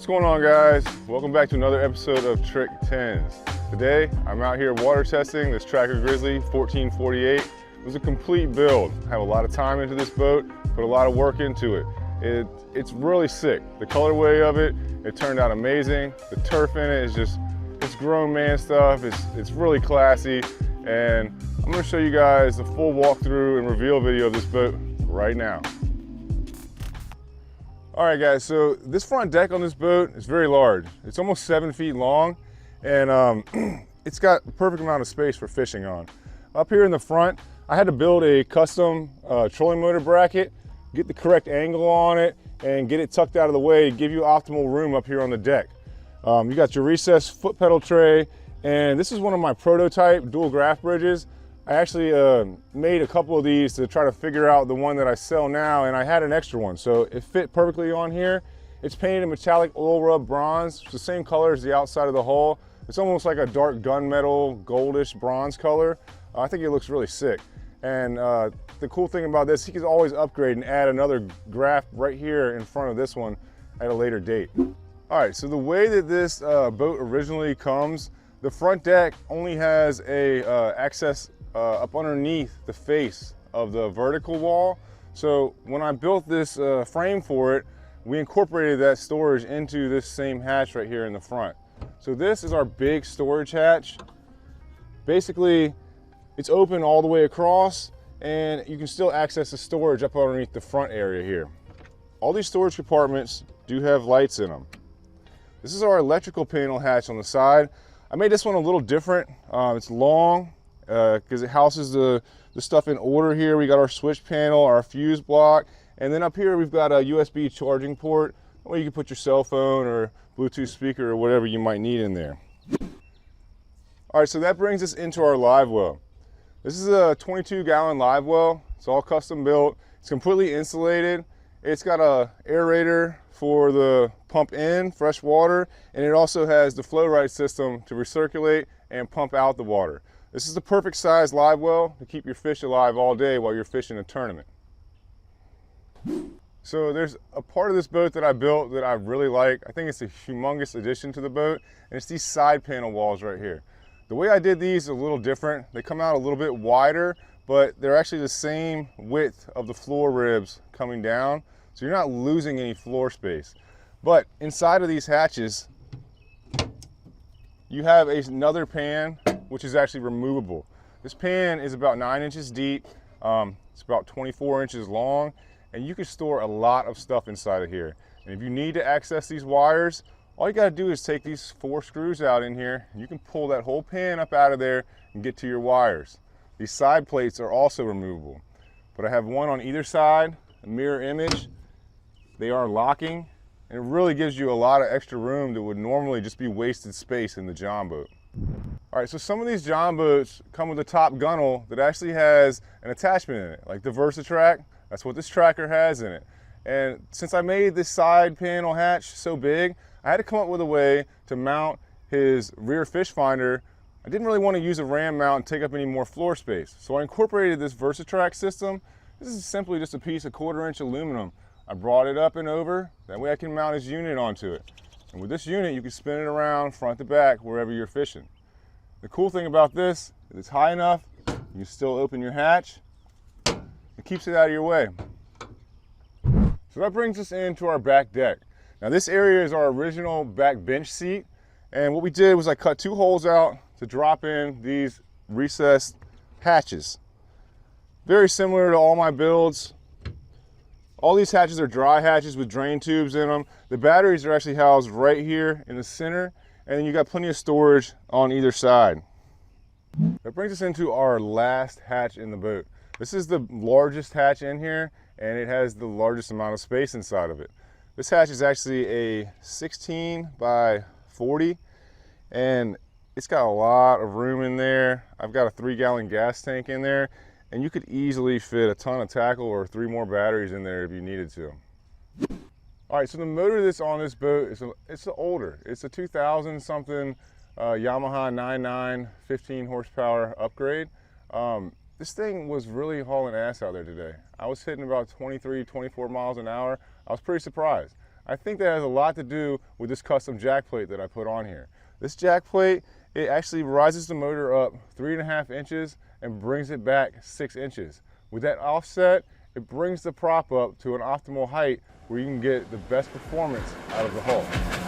going on, guys? Welcome back to another episode of Trick 10s. Today, I'm out here water testing this Tracker Grizzly 1448. It was a complete build. I have a lot of time into this boat, put a lot of work into it. It's really sick. The colorway of it turned out amazing. The turf in it is just, it's grown man stuff. It's really classy. And I'm gonna show you guys the full walkthrough and reveal video of this boat right now. All right, guys, so this front deck on this boat is very large. It's almost 7 feet long, and it's got the perfect amount of space for fishing on. Up here in the front, I had to build a custom trolling motor bracket, get the correct angle on it, and get it tucked out of the way to give you optimal room up here on the deck. You got your recessed foot pedal tray, and this is one of my prototype dual graph bridges. I actually made a couple of these to try to figure out the one that I sell now, and I had an extra one, so it fit perfectly on here. It's painted in metallic oil rub bronze. It's the same color as the outside of the hull. It's almost like a dark gunmetal goldish bronze color. I think it looks really sick. And the cool thing about this, you can always upgrade and add another graph right here in front of this one at a later date. All right, so the way that this boat originally comes, the front deck only has a access up underneath the face of the vertical wall. So when I built this frame for it, we incorporated that storage into this same hatch right here in the front. So this is our big storage hatch. Basically, it's open all the way across, and you can still access the storage up underneath the front area here. All these storage compartments do have lights in them. This is our electrical panel hatch on the side. I made this one a little different. It's long, because it houses the stuff in order here. We got our switch panel, our fuse block, and then up here we've got a USB charging port where you can put your cell phone or Bluetooth speaker or whatever you might need in there. All right, so that brings us into our live well. This is a 22-gallon live well. It's all custom built. It's completely insulated. It's got a aerator for the pump in fresh water, and it also has the flow right system to recirculate and pump out the water. This is the perfect size live well to keep your fish alive all day while you're fishing a tournament. So there's a part of this boat that I built that I really like. I think it's a humongous addition to the boat, and it's these side panel walls right here. The way I did these is a little different. They come out a little bit wider, but they're actually the same width of the floor ribs coming down, so you're not losing any floor space. But inside of these hatches, you have another pan, which is actually removable. This pan is about 9 inches deep. It's about 24 inches long, and you can store a lot of stuff inside of here. And if you need to access these wires, all you gotta do is take these 4 screws out in here, and you can pull that whole pan up out of there and get to your wires. These side plates are also removable, but I have one on either side, a mirror image. They are locking, and it really gives you a lot of extra room that would normally just be wasted space in the John boat. All right, so some of these John boats come with a top gunnel that actually has an attachment in it, like the VersaTrack. That's what this Tracker has in it. And since I made this side panel hatch so big, I had to come up with a way to mount his rear fish finder. I didn't really want to use a ram mount and take up any more floor space. So I incorporated this VersaTrack system. This is simply just a piece of 1/4 inch aluminum. I brought it up and over, that way I can mount his unit onto it. And with this unit, you can spin it around front to back wherever you're fishing. The cool thing about this is it's high enough, you can still open your hatch. It keeps it out of your way. So that brings us into our back deck. Now this area is our original back bench seat. And what we did was I cut 2 holes out to drop in these recessed hatches. Very similar to all my builds. All these hatches are dry hatches with drain tubes in them. The batteries are actually housed right here in the center, and then you got plenty of storage on either side. That brings us into our last hatch in the boat. This is the largest hatch in here, and it has the largest amount of space inside of it. This hatch is actually a 16 by 40, and it's got a lot of room in there. I've got a 3-gallon gas tank in there, and you could easily fit a ton of tackle or 3 more batteries in there if you needed to. All right, so the motor that's on this boat it's older. It's a 2000 something Yamaha 99 15 horsepower upgrade. This thing was really hauling ass out there today. I was hitting about 23, 24 miles an hour. I was pretty surprised. I think that has a lot to do with this custom jack plate that I put on here. This jack plate, it actually rises the motor up 3.5 inches and brings it back 6 inches. With that offset, it brings the prop up to an optimal height where you can get the best performance out of the hull.